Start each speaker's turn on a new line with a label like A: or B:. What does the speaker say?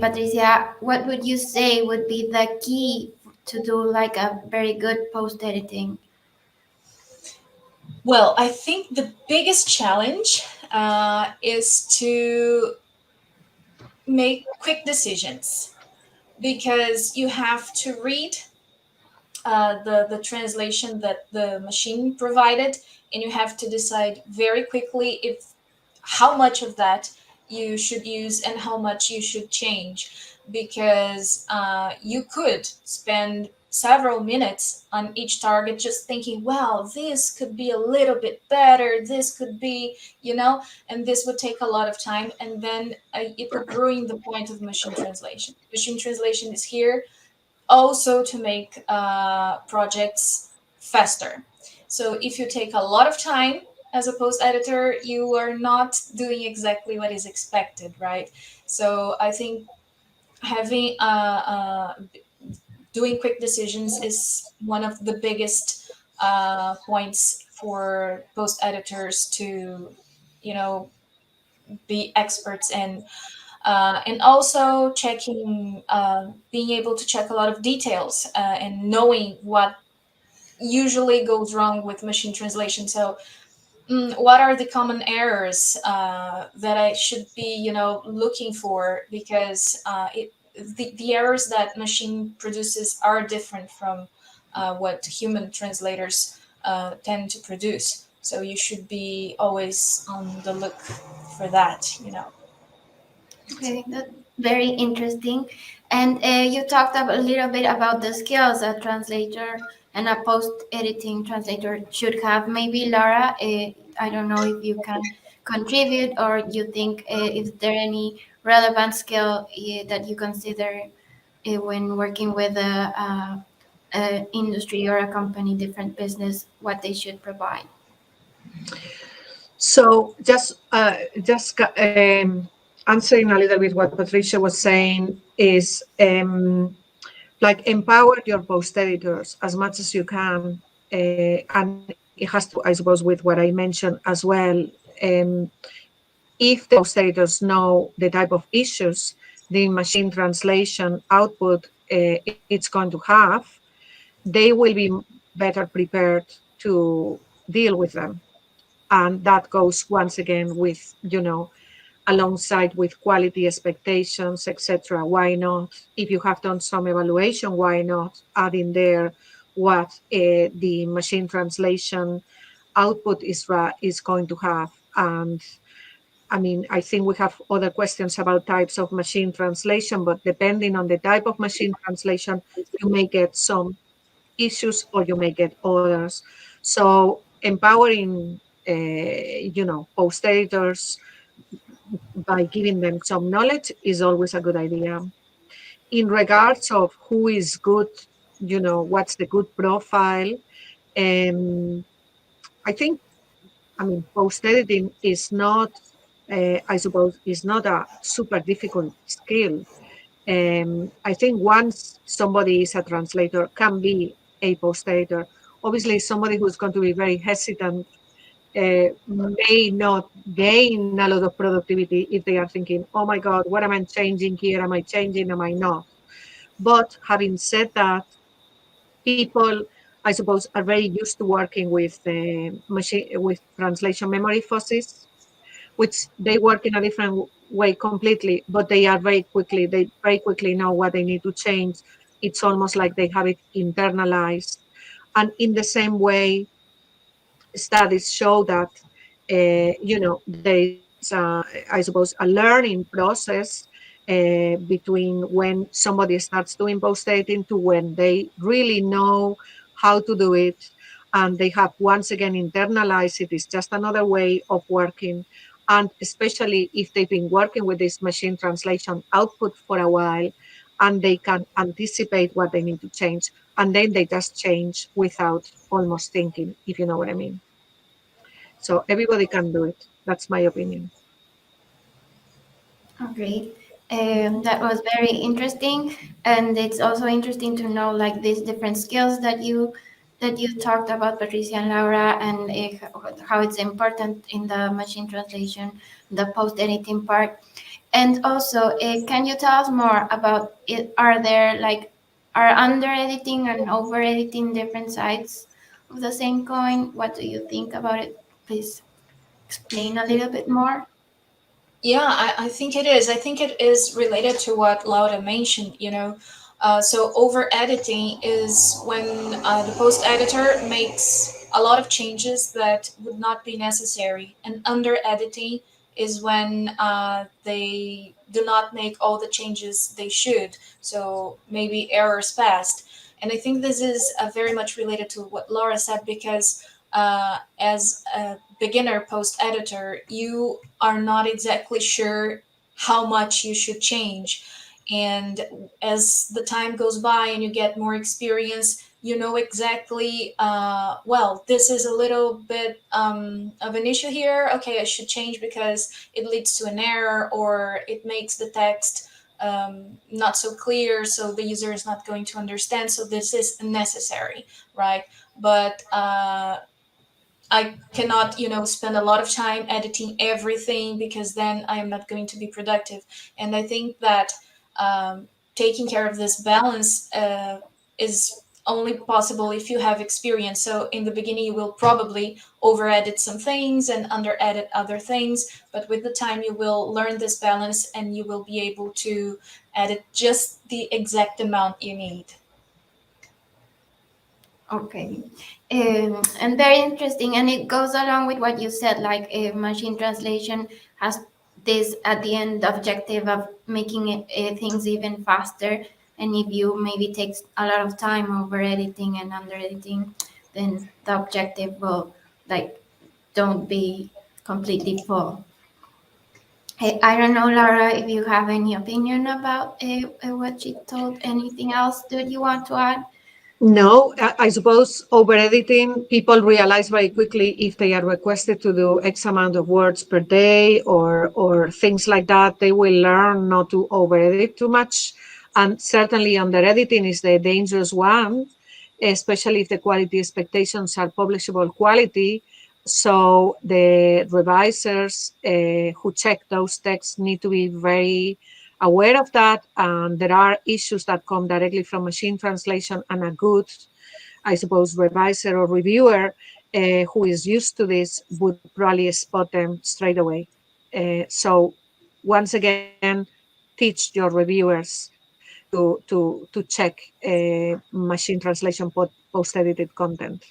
A: Patricia, what would you say would be the key to do like a very good post editing?
B: Well, I think the biggest challenge is to make quick decisions, because you have to read the translation that the machine provided, and you have to decide very quickly if how much of that you should use and how much you should change, because you could spend several minutes on each target just thinking, well, this could be a little bit better, this could be, and this would take a lot of time, and then it would ruin the point of machine translation. Machine translation is here also to make projects faster. So if you take a lot of time as a post editor, you are not doing exactly what is expected, right? So I think having doing quick decisions is one of the biggest points for post editors to, you know, be experts in. And also checking, being able to check a lot of details and knowing what usually goes wrong with machine translation. So, what are the common errors that I should be, looking for? Because the errors that machine produces are different from what human translators tend to produce. So you should be always on the look for that.
A: Okay, that's very interesting. And you talked a little bit about the skills a translator and a post-editing translator should have. Maybe Laura, I don't know if you can contribute or you think is there any relevant skill that you consider when working with a industry or a company, different business, what they should provide.
C: So just answering a little bit what Patricia was saying is like empower your post editors as much as you can, and it has to, I suppose, with what I mentioned as well. Um, if the post editors know the type of issues the machine translation output it's going to have, they will be better prepared to deal with them. And that goes once again with, alongside with quality expectations, etc. Why not? If you have done some evaluation, why not add in there what the machine translation output is going to have? And I mean, I think we have other questions about types of machine translation, but depending on the type of machine translation, you may get some issues or you may get others. So empowering, post editors by giving them some knowledge is always a good idea. In regards of who is good, what's the good profile, um, I think, I mean, post editing is not, I suppose, is not a super difficult skill. I think once somebody is a translator, can be a post editor. Obviously, somebody who's going to be very hesitant may not gain a lot of productivity if they are thinking, oh my God, what am I changing here? Am I changing? Am I not? But having said that, people, I suppose, are very used to working with with translation memory fuzzes, which they work in a different way completely, but they very quickly know what they need to change. It's almost like they have it internalized. And in the same way, studies show that, there is, I suppose, a learning process between when somebody starts doing post editing to when they really know how to do it. And they have once again internalized it. It's just another way of working. And especially if they've been working with this machine translation output for a while and they can anticipate what they need to change. And then they just change without almost thinking, if you know what I mean. So everybody can do it. That's my opinion.
A: Oh, great. That was very interesting, and it's also interesting to know like these different skills that you talked about, Patricia and Laura, and how it's important in the machine translation, the post editing part. And also, can you tell us more about it? Are there like are under editing and over editing different sides of the same coin? What do you think about it? Please explain a little bit more.
B: Yeah, I think it is. I think it is related to what Laura mentioned, you know. So over editing is when the post editor makes a lot of changes that would not be necessary, and under editing is when they do not make all the changes they should. So maybe errors passed. And I think this is very much related to what Laura said, because as a beginner post editor, you are not exactly sure how much you should change. And as the time goes by and you get more experience, you know exactly, well, this is a little bit of an issue here. Okay, I should change because it leads to an error, or it makes the text not so clear, so the user is not going to understand. So this is necessary, right? But I cannot, you know, spend a lot of time editing everything, because then I am not going to be productive. And I think that taking care of this balance is only possible if you have experience. So in the beginning, you will probably over edit some things and under edit other things. But with the time, you will learn this balance and you will be able to edit just the exact amount you need.
A: Okay. And very interesting. And it goes along with what you said, like machine translation has this at the end objective of making it, things even faster. And if you maybe takes a lot of time over editing and under editing, then the objective will like don't be completely full. I don't know, Laura, if you have any opinion about what she told. Anything else that you want to add?
C: No, I suppose over editing, people realize very quickly if they are requested to do X amount of words per day or things like that. They will learn not to over edit too much. And certainly under editing is the dangerous one, especially if the quality expectations are publishable quality. So the revisers who check those texts need to be very aware of that. And there are issues that come directly from machine translation, and a good, I suppose, reviser or reviewer who is used to this would probably spot them straight away. So once again, teach your reviewers to check machine translation post edited content.